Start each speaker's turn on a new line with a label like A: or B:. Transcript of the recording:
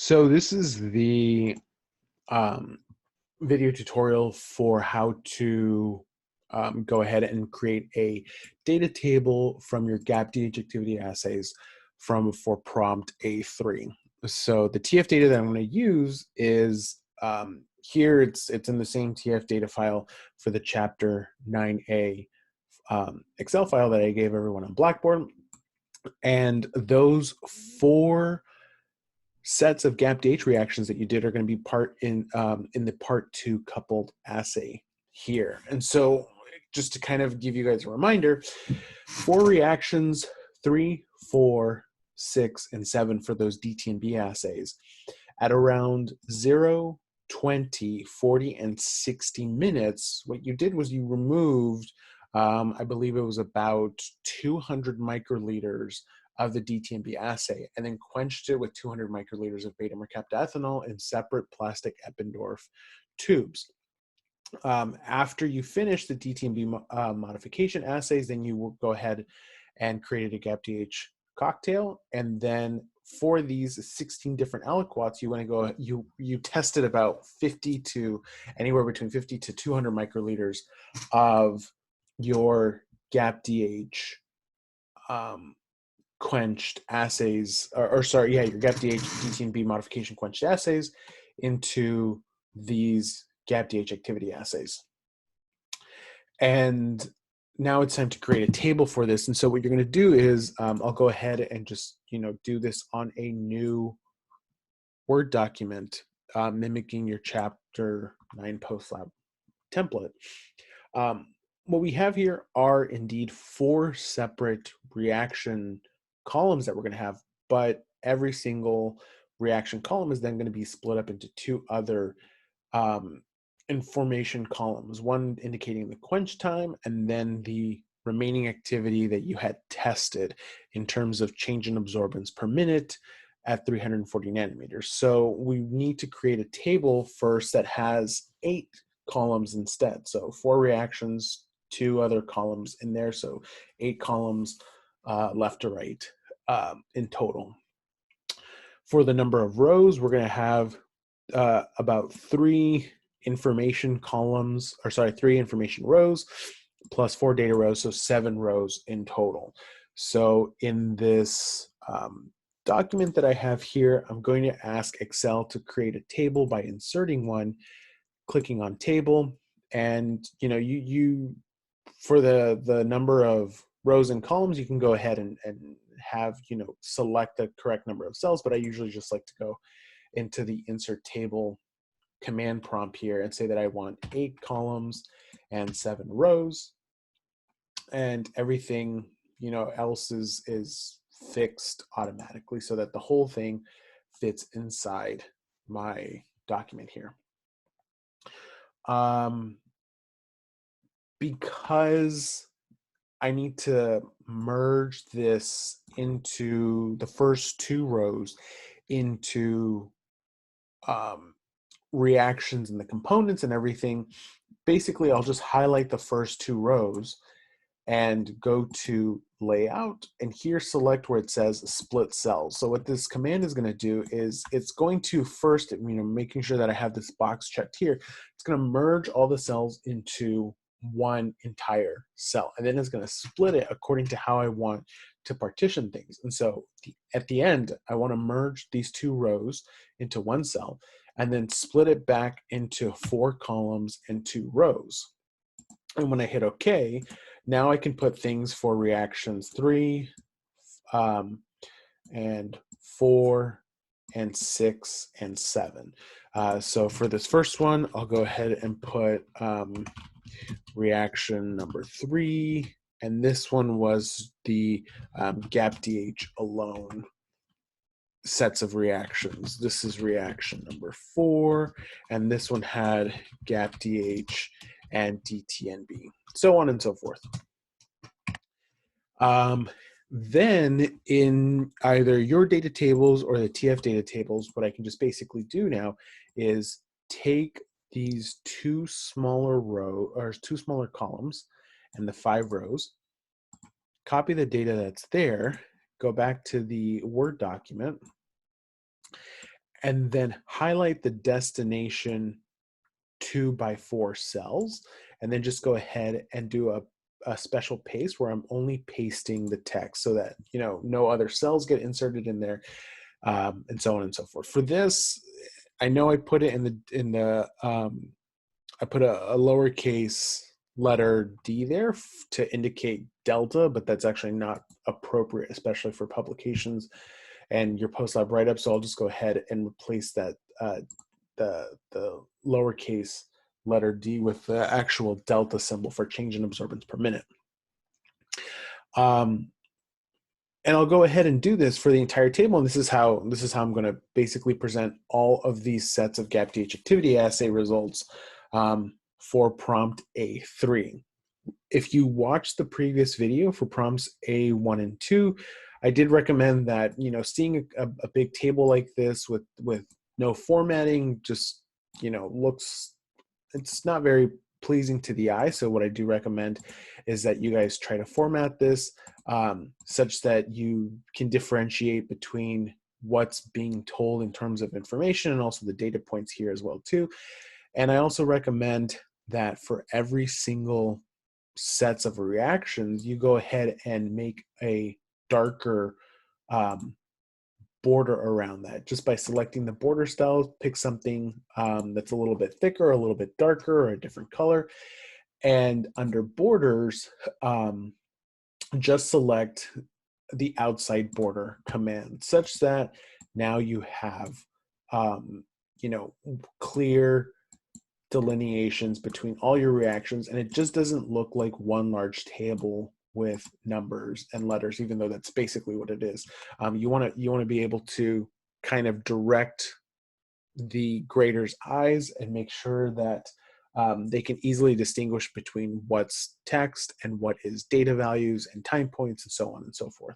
A: So this is the um, video tutorial for how to go ahead and create a data table from your GAPDH activity assays for prompt A3. So the TF data that I'm going to use is here. It's in the same TF data file for the chapter 9A Excel file that I gave everyone on Blackboard, and those four sets of GAPDH reactions that you did are going to be part in the part 2 coupled assay here. And so just to kind of give you guys a reminder, 4 reactions, 3, 4, 6, and 7 for those DT&B assays. At around 0, 20, 40, and 60 minutes, what you did was you removed, I believe it was about 200 microliters of the DT&B assay, and then quenched it with 200 microliters of beta-mercaptoethanol in separate plastic Eppendorf tubes. After you finish the DT&B modification assays, then you will go ahead and create a GAPDH cocktail. And then for these 16 different aliquots, you want to go, you tested about 50 to anywhere between 50 to 200 microliters of your GAPDH quenched assays, or sorry, yeah, your GAPDH DT&B modification quenched assays into these GAPDH activity assays. And now it's time to create a table for this. And so what you're going to do is I'll go ahead and just do this on a new Word document, mimicking your chapter 9 post lab template. What we have here are indeed 4 separate reaction columns that we're going to have, but every single reaction column is then going to be split up into 2 other information columns, one indicating the quench time and then the remaining activity that you had tested in terms of change in absorbance per minute at 340 nanometers. So we need to create a table first that has 8 columns instead. So 4 reactions, 2 other columns in there. So 8 columns left to right in total. For the number of rows, we're going to have about 3 information columns, or sorry, 3 information rows plus 4 data rows, so 7 rows in total. So in this document that I have here, I'm going to ask Excel to create a table by inserting one, clicking on table, and you for the number of rows and columns, you can go ahead and have select the correct number of cells, but I usually just like to go into the insert table command prompt here and say that I want 8 columns and 7 rows, and everything else is fixed automatically so that the whole thing fits inside my document here. Because I need to merge this into the first 2 rows into reactions and the components and everything, basically I'll just highlight the first 2 rows and go to layout, and here select where it says split cells. So what this command is going to do is it's going to first, making sure that I have this box checked here, it's going to merge all the cells into one entire cell, and then it's going to split it according to how I want to partition things. And so at the end, I want to merge these 2 rows into one cell and then split it back into 4 columns and 2 rows. And when I hit OK, now I can put things for reactions 3 and 4 and 6 and 7. So for this first one, I'll go ahead and put reaction number 3, and this one was the GAPDH alone sets of reactions. This is reaction number 4, and this one had GAPDH and DTNB, so on and so forth. Then in either your data tables or the TF data tables, what I can just basically do now is take these 2 smaller columns and the 5 rows, copy the data that's there, go back to the Word document, and then highlight the destination 2x4 cells, and then just go ahead and do a special paste where I'm only pasting the text so that, you know, no other cells get inserted in there, and so on and so forth. For this, I know I put it in the I put a lowercase letter d there to indicate delta, but that's actually not appropriate, especially for publications and your post lab write-up. So I'll just go ahead and replace that the lowercase letter d with the actual delta symbol for change in absorbance per minute. And I'll go ahead and do this for the entire table. And this is how I'm going to basically present all of these sets of GAPDH activity assay results for prompt A3. If you watched the previous video for prompts A1 and 2, I did recommend that, you know, seeing a big table like this with no formatting just, you know, it's not very pleasing to the eye. So what I do recommend is that you guys try to format this such that you can differentiate between what's being told in terms of information and also the data points here as well too. And I also recommend that for every single sets of reactions, you go ahead and make a darker border around that. Just by selecting the border style, pick something that's a little bit thicker, a little bit darker, or a different color. And under borders, just select the outside border command such that now you have, you know, clear delineations between all your reactions, and it just doesn't look like one large table with numbers and letters, even though that's basically what it is. You want to be able to kind of direct the grader's eyes and make sure that they can easily distinguish between what's text and what is data values and time points and so on and so forth.